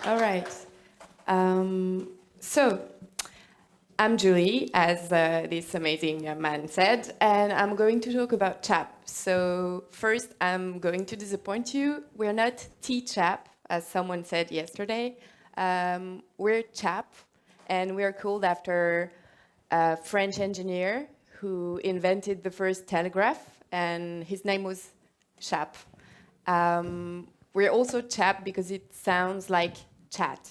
All right. So, I'm Julie, as this amazing man said, and I'm going to talk about Tchap. So, first, I'm going to disappoint you. We're not Tchap, as someone said yesterday. We're Tchap, and we're called after a French engineer who invented the first telegraph, and his name was Tchap. We're also Tchap because it sounds like chat.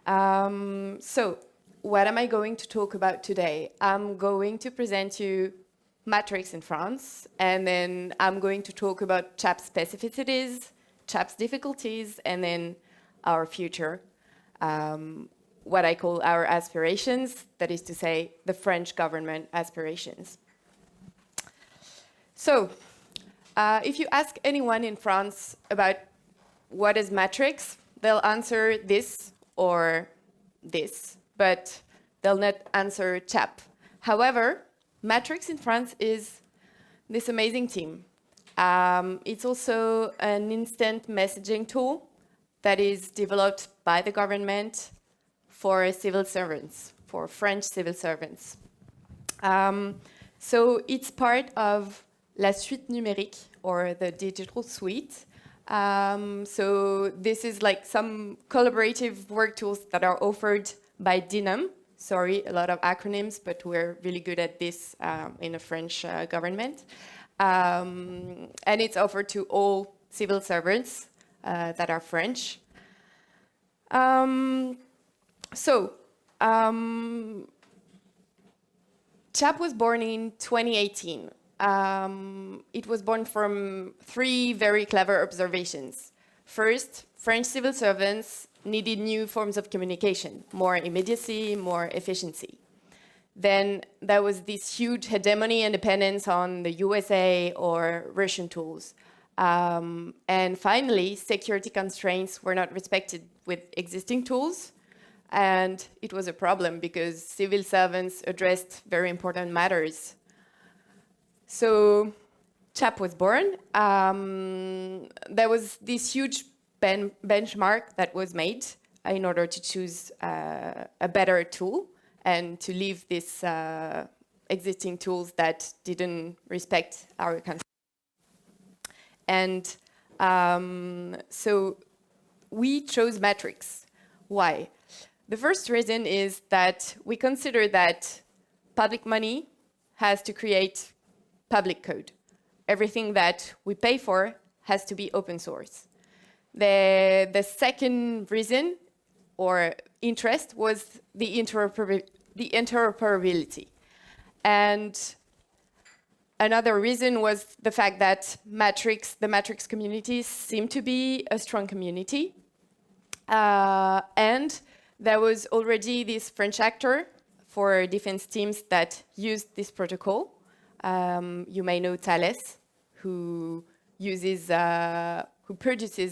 So, what am I going to talk about today? I'm going to present you matrix in France, and then I'm going to talk about Tchap's specificities, Tchap's difficulties, and then our future, what I call our aspirations, that is to say, the French government aspirations. So, if you ask anyone in France about what is matrix, they'll answer this or this, but they'll not answer Tchap. However, matrix in France is this amazing team. It's also an instant messaging tool that is developed by the government for civil servants, for French civil servants. So it's part of la suite numérique, or the digital suite. So this is like some collaborative work tools that are offered by DINAM. Sorry, a lot of acronyms, but we're really good at this in the French government. And it's offered to all civil servants that are French. Tchap was born in 2018. It was born from three very clever observations. First, French civil servants needed new forms of communication, more immediacy, more efficiency. Then there was this huge hegemony and dependence on the USA or Russian tools. And finally, security constraints were not respected with existing tools. And it was a problem because civil servants addressed very important matters. So Tchap was born. There was this huge benchmark that was made in order to choose a better tool and to leave these existing tools that didn't respect our country. And so we chose matrix. Why? The first reason is that we consider that public money has to create public code. Everything that we pay for has to be open source. The second reason or interest was the interoperability. And another reason was the fact that the matrix community seemed to be a strong community. And there was already this French actor for defense teams that used this protocol. You may know Thales, who produces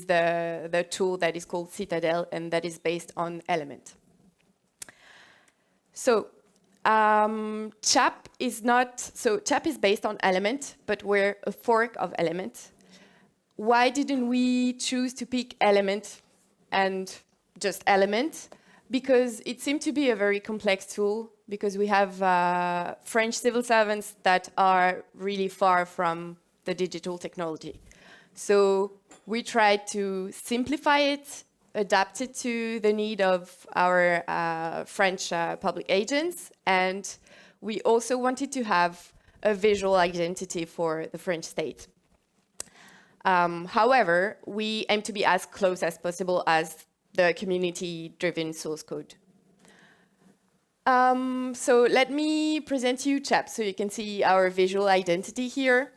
the tool that is called Citadel and that is based on Element. So Tchap is based on Element, but we're a fork of Element. Why didn't we choose to pick Element and just Element? Because it seemed to be a very complex tool, because we have French civil servants that are really far from the digital technology. So we tried to simplify it, adapt it to the need of our French public agents, and we also wanted to have a visual identity for the French state. However, we aim to be as close as possible as the community-driven source code. So let me present you Tchap so you can see our visual identity here.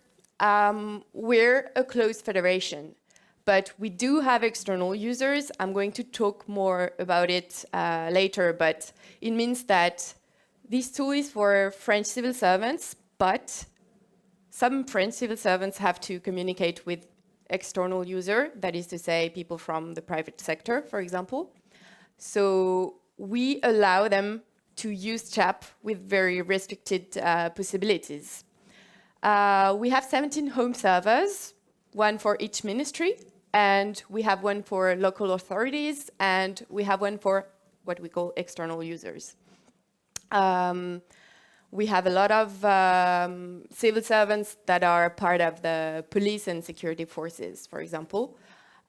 We're a closed federation, but we do have external users. I'm going to talk more about it later, but it means that this tool is for French civil servants, but some French civil servants have to communicate with external user, that is to say people from the private sector, for example. So we allow them to use Tchap with very restricted possibilities. We have 17 home servers, one for each ministry, and we have one for local authorities, and we have one for what we call external users. We have a lot of civil servants that are part of the police and security forces, for example.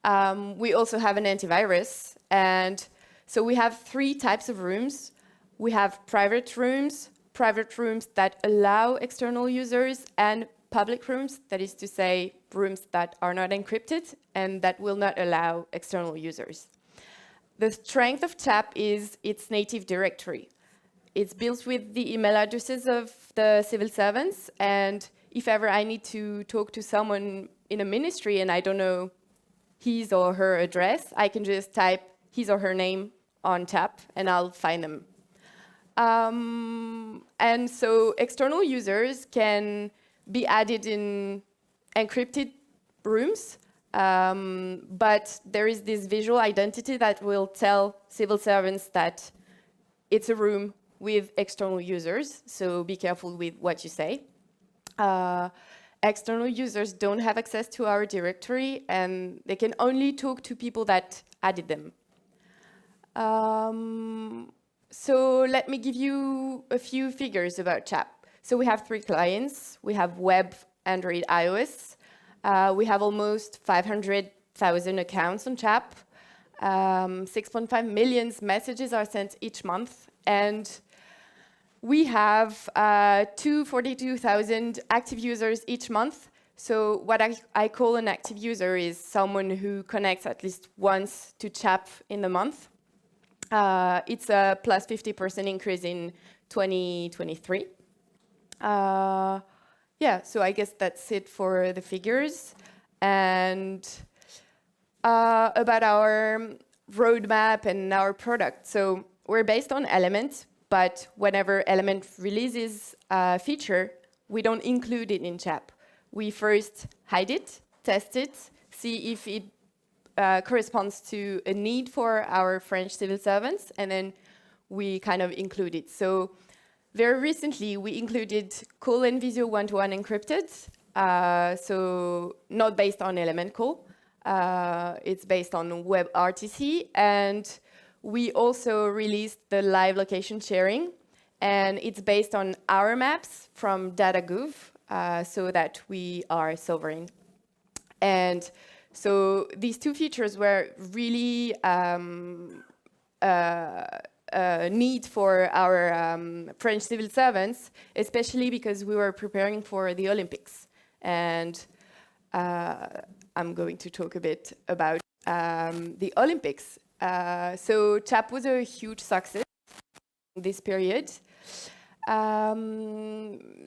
We also have an antivirus, and so we have 3 types of rooms. We have private rooms that allow external users, and public rooms, that is to say, rooms that are not encrypted and that will not allow external users. The strength of Tchap is its native directory. It's built with the email addresses of the civil servants, and if ever I need to talk to someone in a ministry and I don't know his or her address, I can just type his or her name on Tchap and I'll find them. And so external users can be added in encrypted rooms, but there is this visual identity that will tell civil servants that it's a room with external users, so be careful with what you say. External users don't have access to our directory, and they can only talk to people that added them. So let me give you a few figures about Tchap. So we have 3 clients. We have web, Android, iOS. We have almost 500,000 accounts on Tchap. 6.5 million messages are sent each month, and we have 242,000 active users each month. So what I call an active user is someone who connects at least once to Tchap in the month. It's a plus 50% increase in 2023. Yeah, so I guess that's it for the figures. And about our roadmap and our product. So we're based on Element, but whenever Element releases a feature, we don't include it in Tchap. We first hide it, test it, see if it corresponds to a need for our French civil servants, and then we kind of include it. So very recently, we included call and Visio one-to-one encrypted, so not based on Element call. It's based on WebRTC, and we also released the live location sharing, and it's based on our maps from DataGouv, so that we are sovereign. And so these 2 features were really need for our French civil servants, especially because we were preparing for the Olympics. And I'm going to talk a bit about the Olympics. So Tchap was a huge success in this period.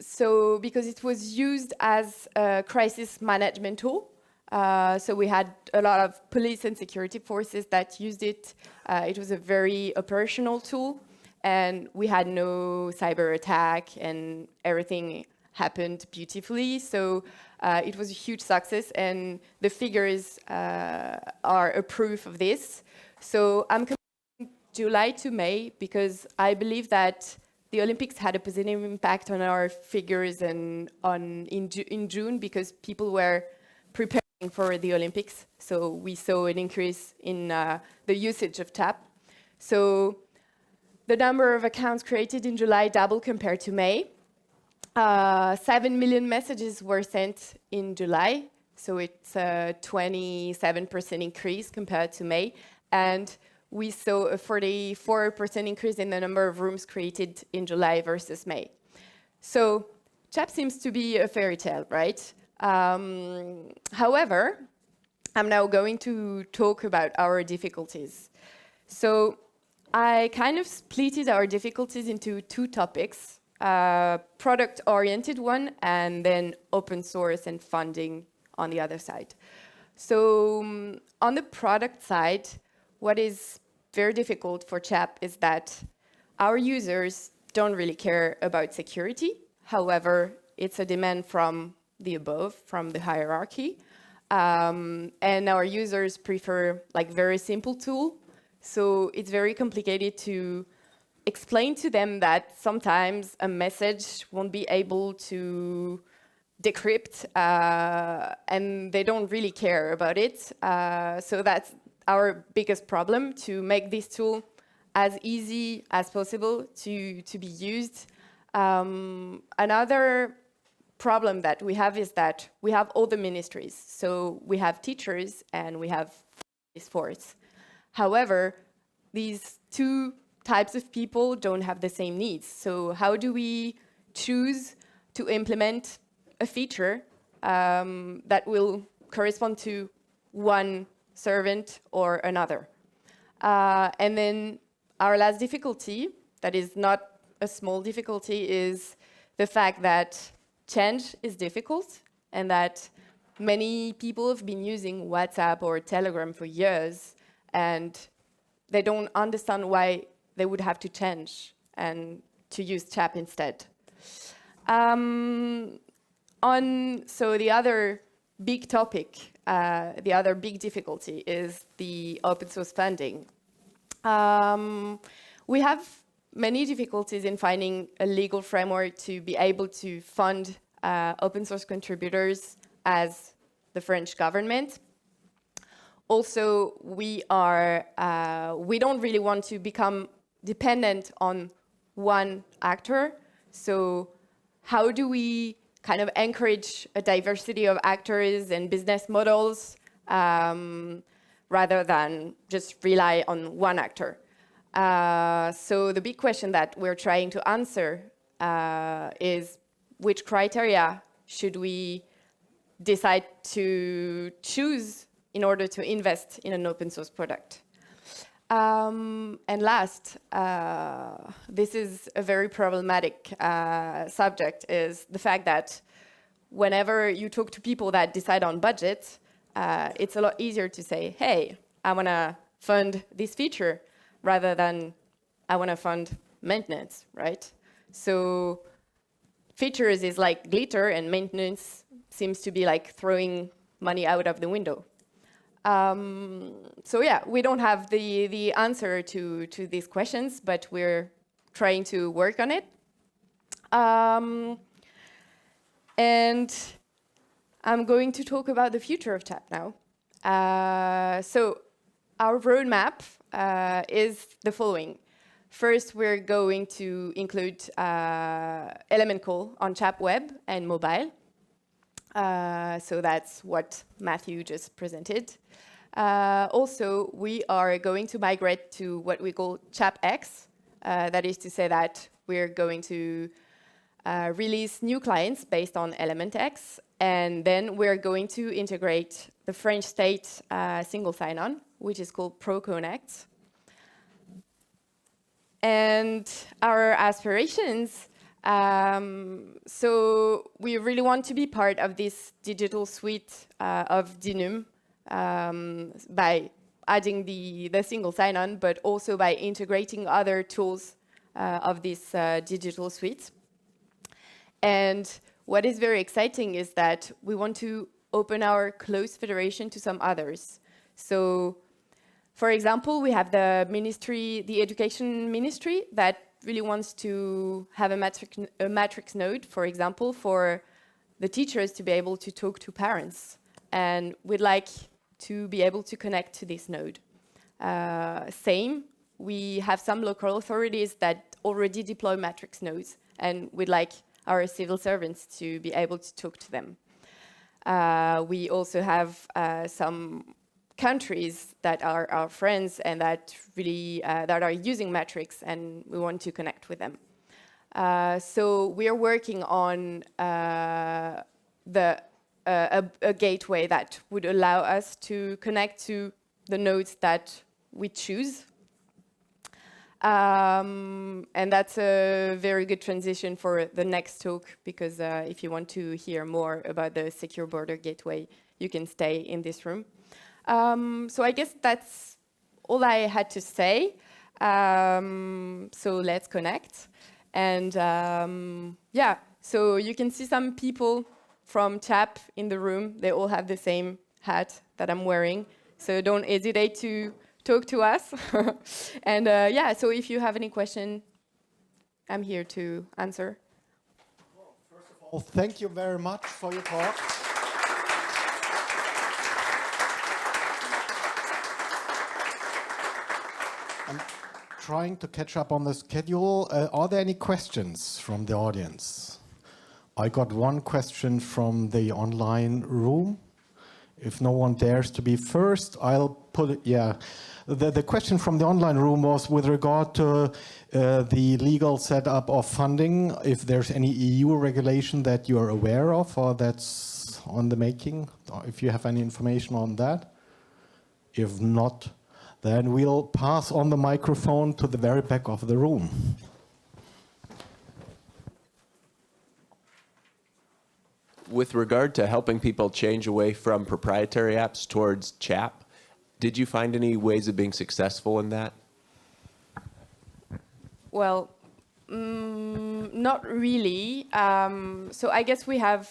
So because it was used as a crisis management tool. So we had a lot of police and security forces that used it. It was a very operational tool, and we had no cyber attack, and everything happened beautifully. So it was a huge success, and the figures are a proof of this. So I'm comparing July to May because I believe that the Olympics had a positive impact on our figures and in June because people were preparing for the Olympics. So we saw an increase in the usage of Tchap. So the number of accounts created in July doubled compared to May. 7 million messages were sent in July. So it's a 27% increase compared to May. And we saw a 44% increase in the number of rooms created in July versus May. So Tchap seems to be a fairy tale, right? However, I'm now going to talk about our difficulties. So I kind of splitted our difficulties into 2 topics, product-oriented one and then open source and funding on the other side. So on the product side, what is very difficult for Tchap is that our users don't really care about security. However, it's a demand from the above, from the hierarchy. And our users prefer like very simple tool. So it's very complicated to explain to them that sometimes a message won't be able to decrypt, and they don't really care about it. So that's our biggest problem, to make this tool as easy as possible to be used. Another problem that we have is that we have all the ministries. So we have teachers and we have police force. However, these two types of people don't have the same needs. So how do we choose to implement a feature that will correspond to one servant or another? And then our last difficulty, that is not a small difficulty, is the fact that change is difficult and that many people have been using WhatsApp or Telegram for years and they don't understand why they would have to change and to use Tchap instead. So the other big topic, the other big difficulty is the open source funding. We have many difficulties in finding a legal framework to be able to fund open source contributors as the French government. Also, we don't really want to become dependent on one actor. So how do we kind of encourage a diversity of actors and business models rather than just rely on one actor? So the big question that we're trying to answer is which criteria should we decide to choose in order to invest in an open source product? And last, this is a very problematic subject, is the fact that whenever you talk to people that decide on budget, it's a lot easier to say, hey, I want to fund this feature rather than I want to fund maintenance, right? So features is like glitter and maintenance seems to be like throwing money out of the window. So yeah, we don't have the answer to these questions, but we're trying to work on it. And I'm going to talk about the future of Tchap now. So our roadmap is the following. First, we're going to include element call on Tchap web and mobile. So that's what Matthew just presented. Also, we are going to migrate to what we call Tchap-X. That is to say that we're going to release new clients based on Element X, and then we're going to integrate the French state single sign-on, which is called ProConnect. And our aspirations, so we really want to be part of this digital suite of Dinum by adding the single sign-on, but also by integrating other tools of this digital suite. And what is very exciting is that we want to open our close federation to some others. So, for example, we have the ministry, the education ministry, that really wants to have a matrix node, for example, for the teachers to be able to talk to parents. And we'd like to be able to connect to this node. Same, we have some local authorities that already deploy matrix nodes, and we'd like our civil servants to be able to talk to them. We also have some countries that are our friends and that really that are using Matrix, and we want to connect with them. So we are working on a gateway that would allow us to connect to the nodes that we choose. And that's a very good transition for the next talk, because if you want to hear more about the secure border gateway, you can stay in this room. So I guess that's all I had to say. So let's connect. And yeah, so you can see some people from Tchap in the room. They all have the same hat that I'm wearing. So don't hesitate to talk to us. And yeah, so if you have any question, I'm here to answer. Well, first of Well, thank you very much for your talk. I'm trying to catch up on the schedule. Are there any questions from the audience? I got one question from the online room. If no one dares to be first, I'll put it, yeah. The question from the online room was with regard to the legal setup of funding, if there's any EU regulation that you're aware of or that's on the making, if you have any information on that. If not, then we'll pass on the microphone to the very back of the room. With regard to helping people change away from proprietary apps towards Tchap, did you find any ways of being successful in that? Well, not really. So I guess we have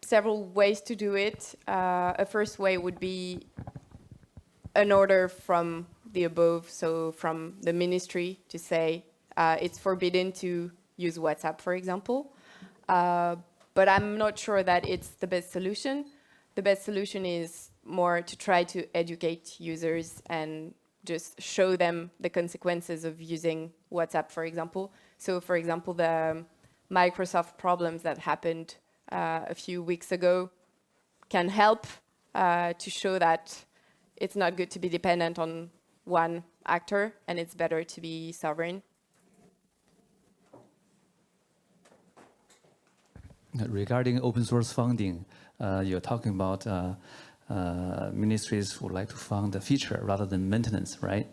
several ways to do it. A first way would be an order from the above, so from the ministry to say it's forbidden to use WhatsApp, for example. But I'm not sure that it's the best solution. The best solution is more to try to educate users and just show them the consequences of using WhatsApp, for example. So, for example, the Microsoft problems that happened a few weeks ago can help to show that it's not good to be dependent on one actor, and it's better to be sovereign. Regarding open source funding, you're talking about ministries would like to fund the feature rather than maintenance, right?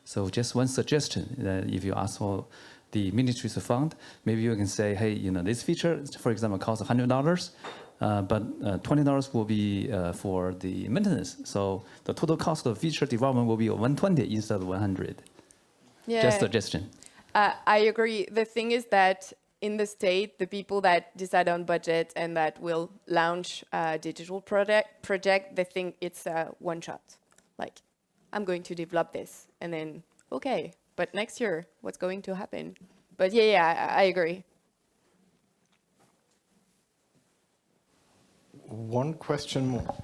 So just one suggestion, that if you ask for the ministries to fund, maybe you can say, hey, you know, this feature, for example, costs $100, but $20 will be for the maintenance. So the total cost of feature development will be $120 instead of $100. Yeah. Just suggestion. I agree. The thing is that in the state, the people that decide on budget and that will launch a digital project, they think it's a one shot. Like, I'm going to develop this, and then, okay, but next year, what's going to happen? But yeah, I agree. One question more.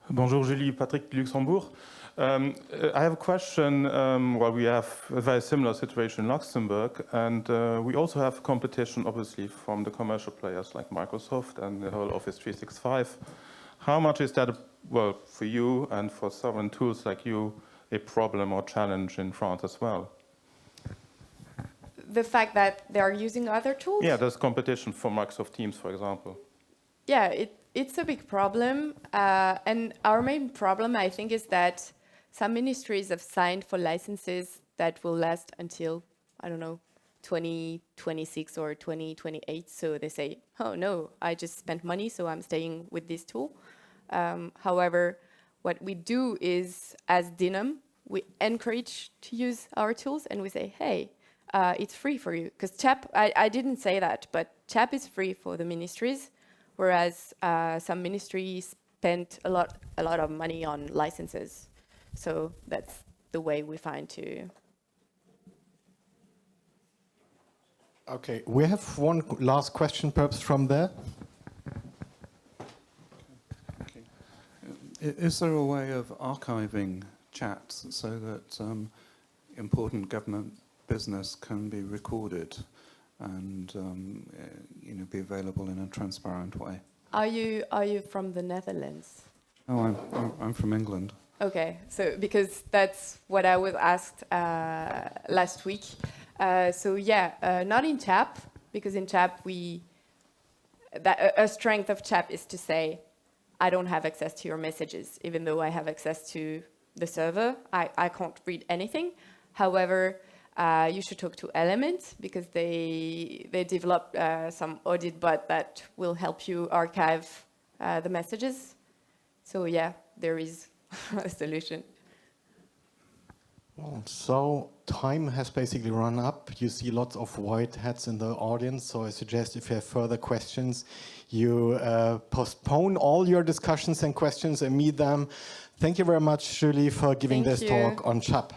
Bonjour, Julie, Patrick Luxembourg. I have a question. Well, we have a very similar situation in Luxembourg, and we also have competition, obviously, from the commercial players like Microsoft and the whole Office 365. How much is that, well, for you and for sovereign tools like you, a problem or challenge in France as well? The fact that they are using other tools? Yeah, there's competition for Microsoft Teams, for example. Yeah, it's a big problem. And our main problem, I think, is that some ministries have signed for licenses that will last until, I don't know, 2026 or 2028. So they say, oh, no, I just spent money, so I'm staying with this tool. However, what we do is, as Dinam, we encourage to use our tools, and we say, hey, it's free for you. Because Tchap, I didn't say that, but Tchap is free for the ministries, whereas some ministries spent a lot of money on licenses. So that's the way we find to. Okay, we have one last question, perhaps from there. Okay. Is there a way of archiving chats so that important government business can be recorded and be available in a transparent way? Are you from the Netherlands? Oh, I'm from England. Okay, so because that's what I was asked last week. So yeah, not in Tchap, because in Tchap a strength of Tchap is to say, I don't have access to your messages, even though I have access to the server. I can't read anything. However, you should talk to Element, because they developed some audit bot that will help you archive the messages. So yeah, there is a solution. Well, so time has basically run up. You see lots of white hats in the audience, so I suggest if you have further questions, you postpone all your discussions and questions and meet them. Thank you very much, Julie, for giving this talk on Tchap.